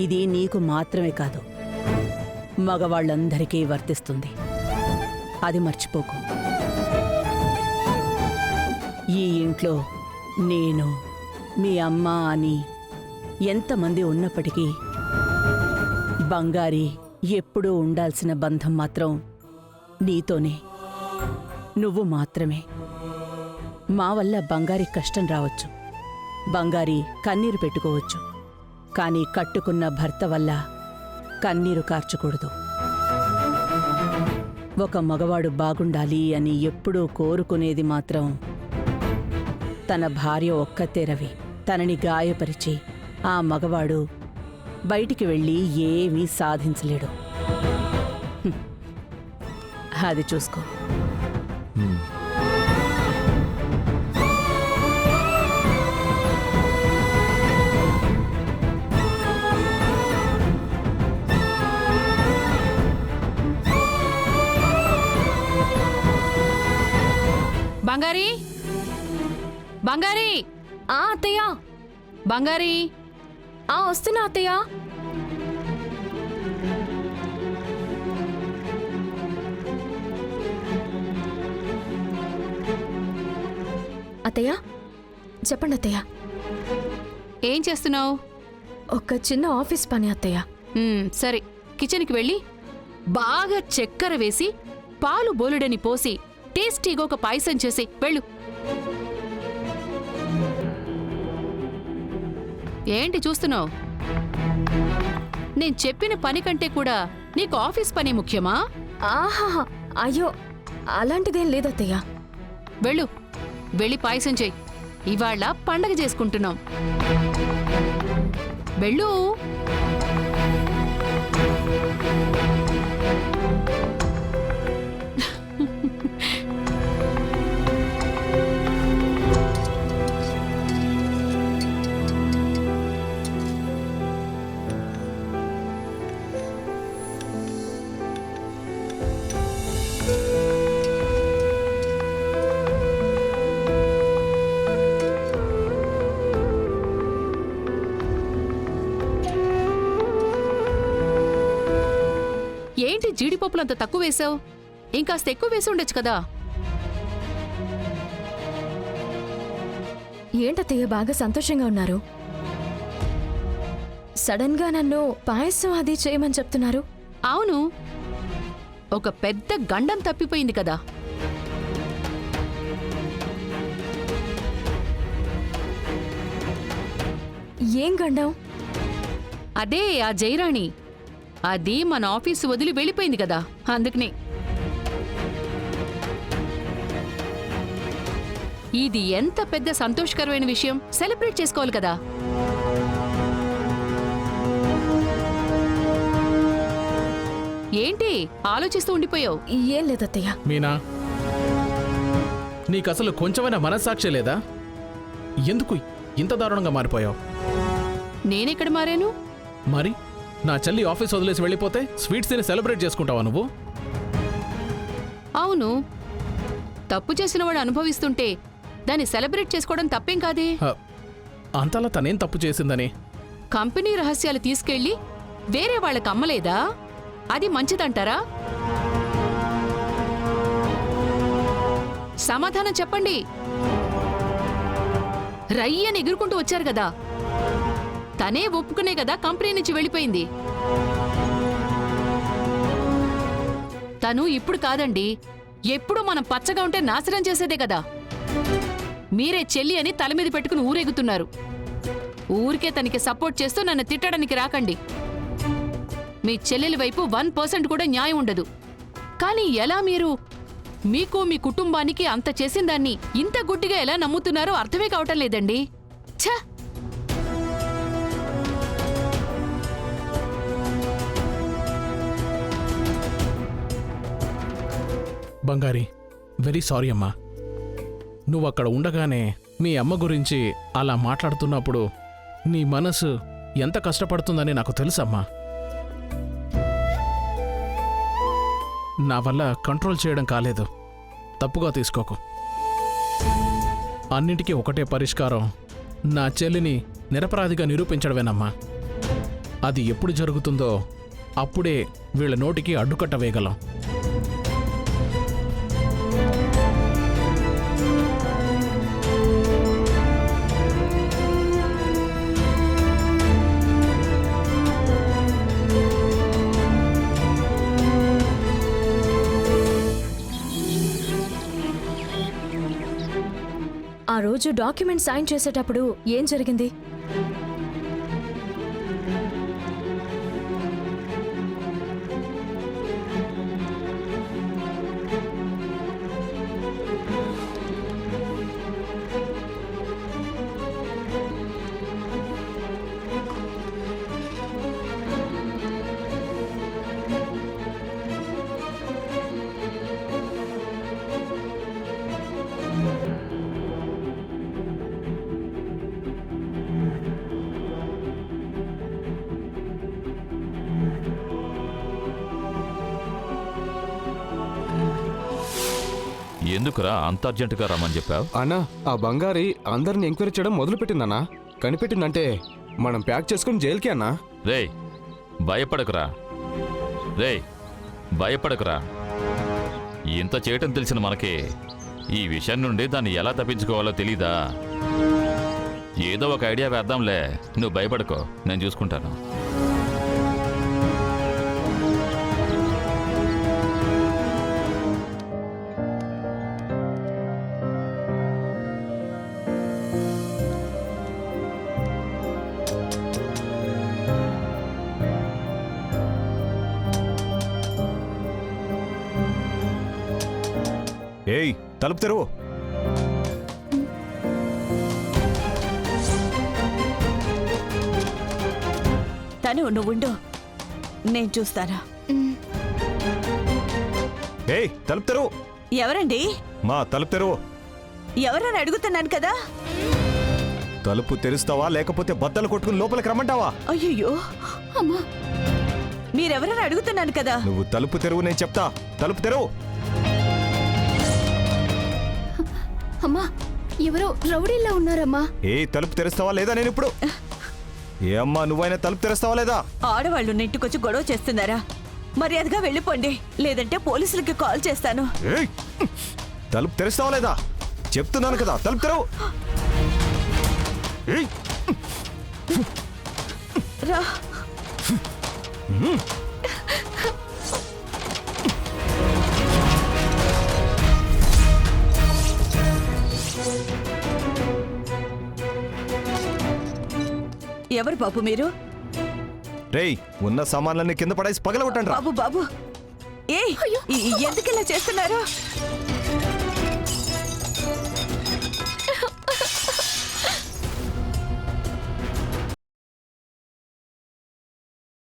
ఇది నీకు మాత్రమే కాదు, మగవాళ్ళందరికీ వర్తిస్తుంది. అది మర్చిపోకు. ఈ ఇంట్లో నేను, మీ అమ్మ అని ఎంతమంది ఉన్నప్పటికీ బంగారి ఎప్పుడూ ఉండాల్సిన బంధం మాత్రం నీతోనే, నువ్వు మాత్రమే. మా వల్ల బంగారి కష్టం రావచ్చు, బంగారి కన్నీరు పెట్టుకోవచ్చు, కానీ కట్టుకున్న భర్త వల్ల కన్నీరు కార్చకూడదు. ఒక మగవాడు బాగుండాలి అని ఎప్పుడూ కోరుకునేది మాత్రం తన భార్య ఒక్కతే రవి. తనని గాయపరిచి ఆ మగవాడు బయటికి వెళ్ళి ఏమీ సాధించలేడు. అది చూసుకో. బంగారీ, బంగారీ. అత్తయ్య. బంగారీ. వస్తున్నా అత్తయ్య. అత్తయ్య చెప్పండి అత్తయ్య. ఏం చేస్తున్నావు? ఒక చిన్న ఆఫీస్ పని అత్తయ్య. సరే, కిచెన్కి వెళ్ళి బాగా చక్కెర వేసి పాలు బోలెడని పోసి టేస్టీగా ఒక పాయసం చేసి వెళ్ళు. ఏంటి చూస్తున్నావు? నేను చెప్పిన పని కంటే కూడా నీకు ఆఫీస్ పని ముఖ్యమా? ఆహా, అయ్యో అలాంటిదేం లేదత్తయ్య. వెళ్ళు, వెళ్ళి పాయసం చెయ్యి. ఇవాళ పండగ చేసుకుంటున్నాం. వెళ్ళు. ఏంటి జీడిపప్పులంత తక్కువ వేశావు? ఇంకాస్త ఎక్కువ వేసి ఉండొచ్చు కదా. ఏంటత్తయ్య బాగా సంతోషంగా ఉన్నారు? సడన్ గా నన్ను పాయసం అది చేయమని చెప్తున్నారు. అవును, ఒక పెద్ద గండం తప్పిపోయింది కదా. ఏం గండం? అదే ఆ జైరాణి. అది మన ఆఫీసు వదిలి వెళ్ళిపోయింది కదా, అందుకనే. ఇది ఎంత పెద్ద సంతోషకరమైన విషయం, సెలబ్రేట్ చేసుకోవాలి కదా. ఏంటి ఆలోచిస్తూ ఉండిపోయావు? ఏం లేదత్తయ్య. మీనా, నీకసలు కొంచెమైనా మనస్సాక్షి లేదా? ఎందుకు ఇంత దారుణంగా మారిపోయావు? నేనెక్కడ మారాను? మరి నా చెల్లి ఆఫీస్ వదిలేసి వెళ్ళిపోతే స్వీట్స్ తిని సెలబ్రేట్ చేసుకుంటావా నువ్వు? అవును, తప్పు చేసినవాడు అనుభవిస్తుంటే దాన్ని సెలబ్రేట్ చేసుకోవడం తప్పేం కాదే. అంతలా తనేం తప్పు చేసిందని? కంపెనీ రహస్యాలు తీసుకెళ్లి వేరే వాళ్ళకి అమ్మలేదా? అది మంచిదంటారా? సమాధానం చెప్పండి. రయ్యని ఎగురుకుంటూ వచ్చారు కదా, తనే ఒప్పుకునే కదా కంపెనీ నుంచి వెళ్ళిపోయింది. తను ఇప్పుడు కాదండి, ఎప్పుడు మనం పచ్చగా ఉంటే నాశనం చేసేదే కదా. మీరే చెల్లి అని తల మీద పెట్టుకుని ఊరేగుతున్నారు. ఊరికే తనకి సపోర్ట్ చేస్తూ నన్ను తిట్టడానికి రాకండి. మీ చెల్లెలి వైపు 1% కూడా న్యాయం ఉండదు. కానీ ఎలా మీరు మీకు మీ కుటుంబానికి అంత చేసిందాన్ని ఇంత గుడ్డిగా ఎలా నమ్ముతున్నారో అర్థమే కావటం లేదండి. ఛ! బంగారి, వెరీ సారీ అమ్మా. నువ్వక్కడ ఉండగానే మీ అమ్మ గురించి అలా మాట్లాడుతున్నప్పుడు నీ మనసు ఎంత కష్టపడుతుందని నాకు తెలుసమ్మా. నా వల్ల కంట్రోల్ చేయడం కాలేదు, తప్పుగా తీసుకోకు. అన్నింటికీ ఒకటే పరిష్కారం, నా చెల్లిని నిరపరాధిగా నిరూపించడమేనమ్మా. అది ఎప్పుడు జరుగుతుందో అప్పుడే వీళ్ళ నోటికి అడ్డుకట్ట వేయగలం. ఆ రోజు డాక్యుమెంట్ సైన్ చేసేటప్పుడు ఏం జరిగింది? ఎందుకురా అంత అర్జెంటుగా రమ్మని చెప్పావు? అన్నా, ఆ బంగారి అందరిని ఎంక్వైరీ చేయడం మొదలుపెట్టిందన్నా. కనిపెట్టిందంటే మనం ప్యాక్ చేసుకుని జైలుకి అన్నా. రేయ్ భయపడకురా, రేయ్ భయపడకురా. ఇంత చేయటం తెలిసిన మనకి ఈ విషయం నుండి దాన్ని ఎలా తప్పించుకోవాలో తెలీదా? ఏదో ఒక ఐడియా వేద్దాంలే, నువ్వు భయపడకో, నేను చూసుకుంటాను. ఏయ్ తలుపు తెరువు. తను నువ్వుండు, నేను చూస్తాను. ఏయ్ తలుపు తెరువు. ఎవరండి? మా తలుపు తెరువు. ఎవరని అడుగుతున్నాను కదా. తలుపు తెరుస్తావా లేకపోతే బద్దలు కొట్టుకుని లోపలికి రమ్మంటావా? అయ్యో అమ్మా, మీరెవరని అడుగుతున్నాను కదా. నువ్వు తలుపు తెరువు, నేను చెప్తా. తలుపు తెరువు. అమ్మా, ఎవరో రౌడీలా ఉన్నారమ్మా. ఏ తలుపు తెరుస్తావా లేదా? నేను ఇప్పుడు ఏ అమ్మా, నువ్వైనా తలుపు తెరుస్తావా లేదా? ఆడవాళ్ళు నెట్టుకొచ్చి గొడవ చేస్తున్నారా? మర్యాదగా వెళ్ళిపోండి, లేదంటే పోలీసులకి కాల్ చేస్తాను. ఏయ్ తలుపు తెరుస్తావా లేదా? చెప్తున్నాను కదా, తలుపు తెరువు. ఏయ్ రా. ఎవరు బాబు మీరు? రేయ్ ఉన్న సామాన్లన్నీ కింద పడేసి పగలగొట్టండి రా. బాబు బాబు, ఏ ఎందుకు ఇలా చేస్తున్నారు?